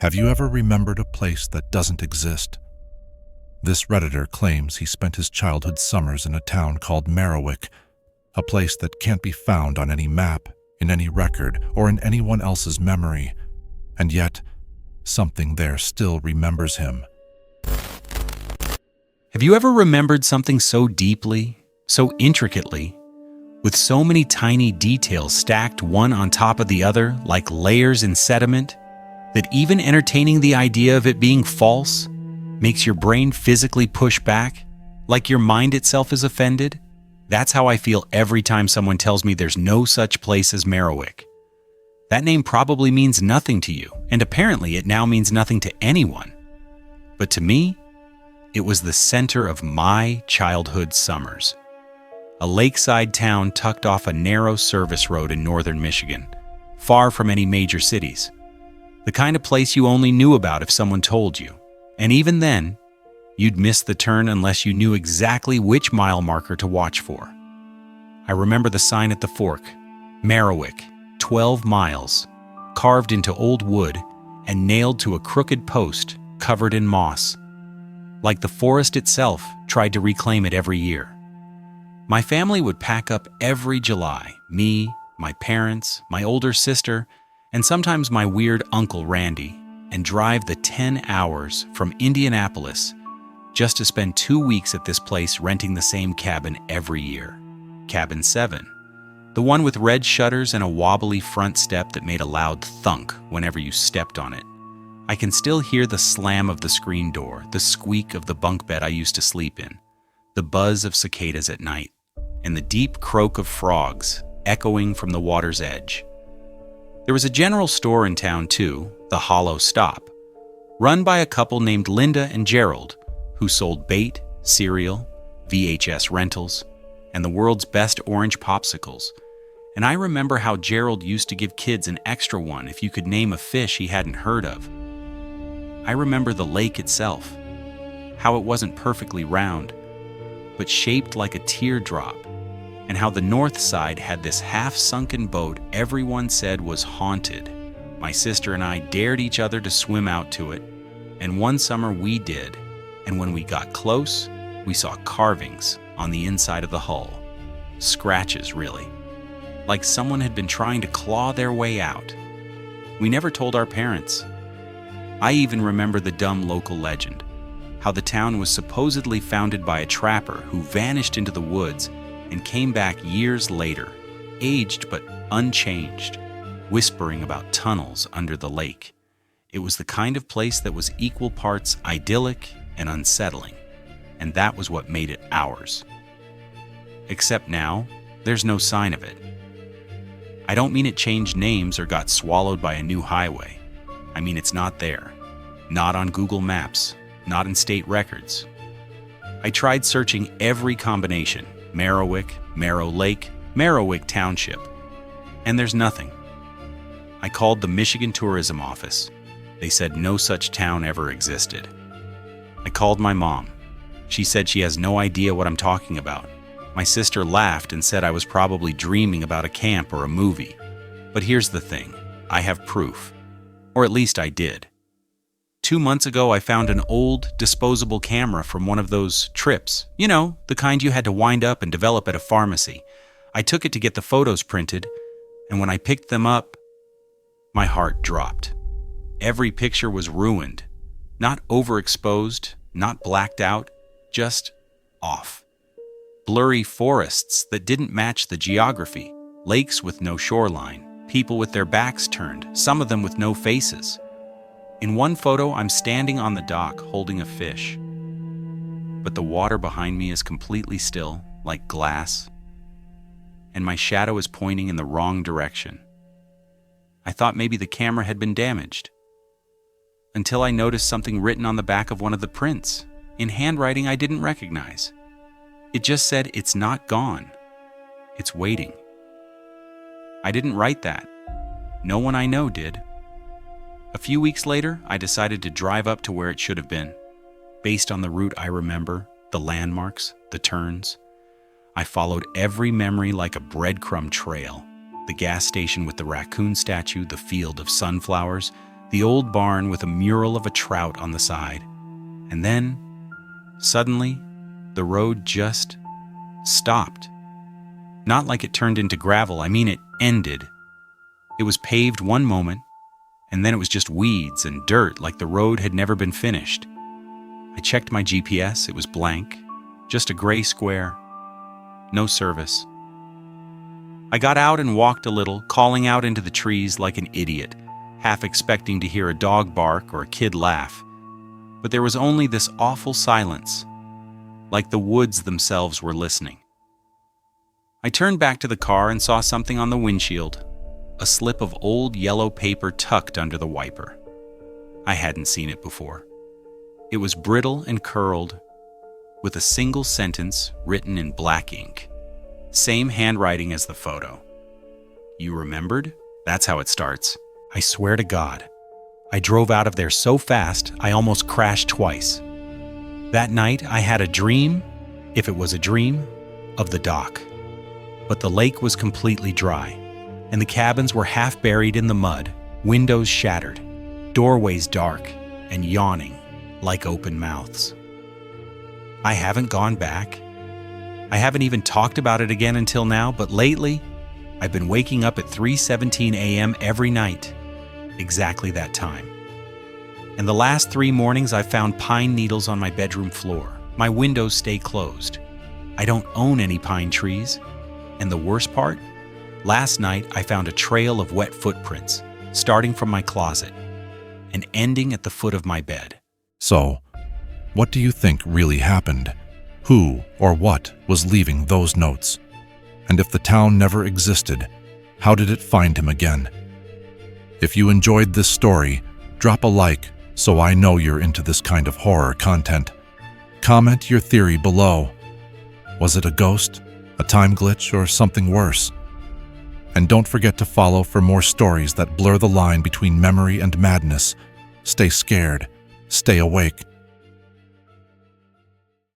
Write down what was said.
Have you ever remembered a place that doesn't exist? This Redditor claims he spent his childhood summers in a town called Marrowick, a place that can't be found on any map, in any record, or in anyone else's memory, and yet something there still remembers him. Have you ever remembered something so deeply, so intricately, with so many tiny details stacked one on top of the other like layers in sediment, that even entertaining the idea of it being false makes your brain physically push back, like your mind itself is offended? That's how I feel every time someone tells me there's no such place as Marrowick. That name probably means nothing to you, and apparently it now means nothing to anyone. But to me, it was the center of my childhood summers. A lakeside town tucked off a narrow service road in northern Michigan, far from any major cities. The kind of place you only knew about if someone told you. And even then, you'd miss the turn unless you knew exactly which mile marker to watch for. I remember the sign at the fork, Marrowick, 12 miles, carved into old wood and nailed to a crooked post covered in moss. Like the forest itself tried to reclaim it every year. My family would pack up every July, me, my parents, my older sister, and sometimes my weird uncle Randy, and drive the 10 hours from Indianapolis just to spend 2 weeks at this place renting the same cabin every year. Cabin 7, the one with red shutters and a wobbly front step that made a loud thunk whenever you stepped on it. I can still hear the slam of the screen door, the squeak of the bunk bed I used to sleep in, the buzz of cicadas at night, and the deep croak of frogs echoing from the water's edge. There was a general store in town too, the Hollow Stop, run by a couple named Linda and Gerald, who sold bait, cereal, VHS rentals, and the world's best orange popsicles. And I remember how Gerald used to give kids an extra one if you could name a fish he hadn't heard of. I remember the lake itself, how it wasn't perfectly round, but shaped like a teardrop, and how the north side had this half-sunken boat everyone said was haunted. My sister and I dared each other to swim out to it, and one summer we did, and when we got close, we saw carvings on the inside of the hull. Scratches, really. Like someone had been trying to claw their way out. We never told our parents. I even remember the dumb local legend, how the town was supposedly founded by a trapper who vanished into the woods and came back years later, aged but unchanged, whispering about tunnels under the lake. It was the kind of place that was equal parts idyllic and unsettling, and that was what made it ours. Except now, there's no sign of it. I don't mean it changed names or got swallowed by a new highway. I mean it's not there. Not on Google Maps, not in state records. I tried searching every combination, Marrowick, Marrow Lake, Marrowick Township, and there's nothing. I called the Michigan Tourism Office. They said no such town ever existed. I called my mom. She said she has no idea what I'm talking about. My sister laughed and said I was probably dreaming about a camp or a movie. But here's the thing, I have proof. Or at least I did. 2 months ago, I found an old, disposable camera from one of those trips. You know, the kind you had to wind up and develop at a pharmacy. I took it to get the photos printed, and when I picked them up, my heart dropped. Every picture was ruined. Not overexposed, not blacked out, just off. Blurry forests that didn't match the geography, lakes with no shoreline, people with their backs turned, some of them with no faces. In one photo, I'm standing on the dock holding a fish, but the water behind me is completely still, like glass, and my shadow is pointing in the wrong direction. I thought maybe the camera had been damaged, until I noticed something written on the back of one of the prints, in handwriting I didn't recognize. It just said, "It's not gone. It's waiting." I didn't write that. No one I know did. A few weeks later, I decided to drive up to where it should have been. Based on the route I remember, the landmarks, the turns, I followed every memory like a breadcrumb trail. The gas station with the raccoon statue, the field of sunflowers, the old barn with a mural of a trout on the side. And then, suddenly, the road just stopped. Not like it turned into gravel, I mean it ended. It was paved one moment, and then it was just weeds and dirt like the road had never been finished. I checked my GPS, it was blank, just a gray square, no service. I got out and walked a little, calling out into the trees like an idiot, half expecting to hear a dog bark or a kid laugh. But there was only this awful silence, like the woods themselves were listening. I turned back to the car and saw something on the windshield, a slip of old yellow paper tucked under the wiper. I hadn't seen it before. It was brittle and curled, with a single sentence written in black ink. Same handwriting as the photo. "You remembered?" That's how it starts. I swear to God. I drove out of there so fast, I almost crashed twice. That night, I had a dream, if it was a dream, of the dock. But the lake was completely dry, and the cabins were half buried in the mud, windows shattered, doorways dark and yawning like open mouths. I haven't gone back. I haven't even talked about it again until now, but lately, I've been waking up at 3:17 a.m. every night, exactly that time. And the last 3 mornings I've found pine needles on my bedroom floor. My windows stay closed. I don't own any pine trees. And the worst part? Last night I found a trail of wet footprints, starting from my closet and ending at the foot of my bed. So, what do you think really happened? Who or what was leaving those notes? And if the town never existed, how did it find him again? If you enjoyed this story, drop a like so I know you're into this kind of horror content. Comment your theory below. Was it a ghost, a time glitch, or something worse? And don't forget to follow for more stories that blur the line between memory and madness. Stay scared, stay awake,